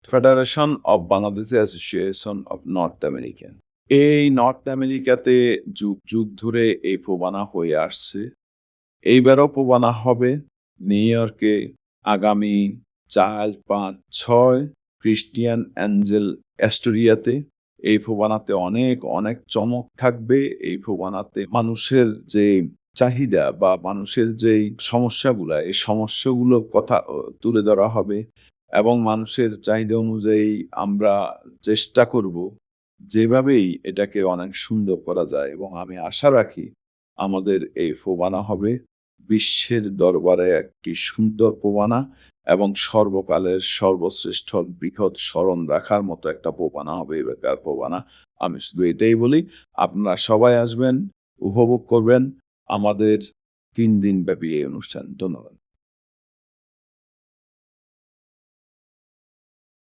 Federation of Bangladesh association of north America. এই north আমেরিকাতে যুগ যুগ ধরে এই প্রবানা হয়ে আসছে। এইবারও প্রবানা হবে নিউ ইয়র্কে আগামী ৪, ৫, ৬ ক্রিস্টিয়ান অ্যাঞ্জেল অ্যাস্টোরিয়াতে। এই প্রবানাতে অনেক অনেক চমক থাকবে। এই প্রবানাতে মানুষের যে চাহিদা বা মানুষের যেই সমস্যাগুলা, এই সমস্যাগুলোর কথা তুলে ধরা হবে এবং মানুষের চাহিদা অনুযায়ী আমরা চেষ্টা করব যেভাবেই এটাকে অনেক সুন্দর করা যায়, এবং আমি আশা রাখি আমাদের এই প্রবানা হবে বিশ্বের দরবারে একটি সুন্দর প্রবানা এবং সর্বকালের সর্বশ্রেষ্ঠ বৃহৎ স্মরণ রাখার মতো একটা প্রবানা হবে এবারকার প্রবানা। আমি শুধু এটাই বলি, আপনারা সবাই আসবেন, উপভোগ করবেন আমাদের ৩ দিন ব্যাপী এই অনুষ্ঠান। ধন্যবাদ।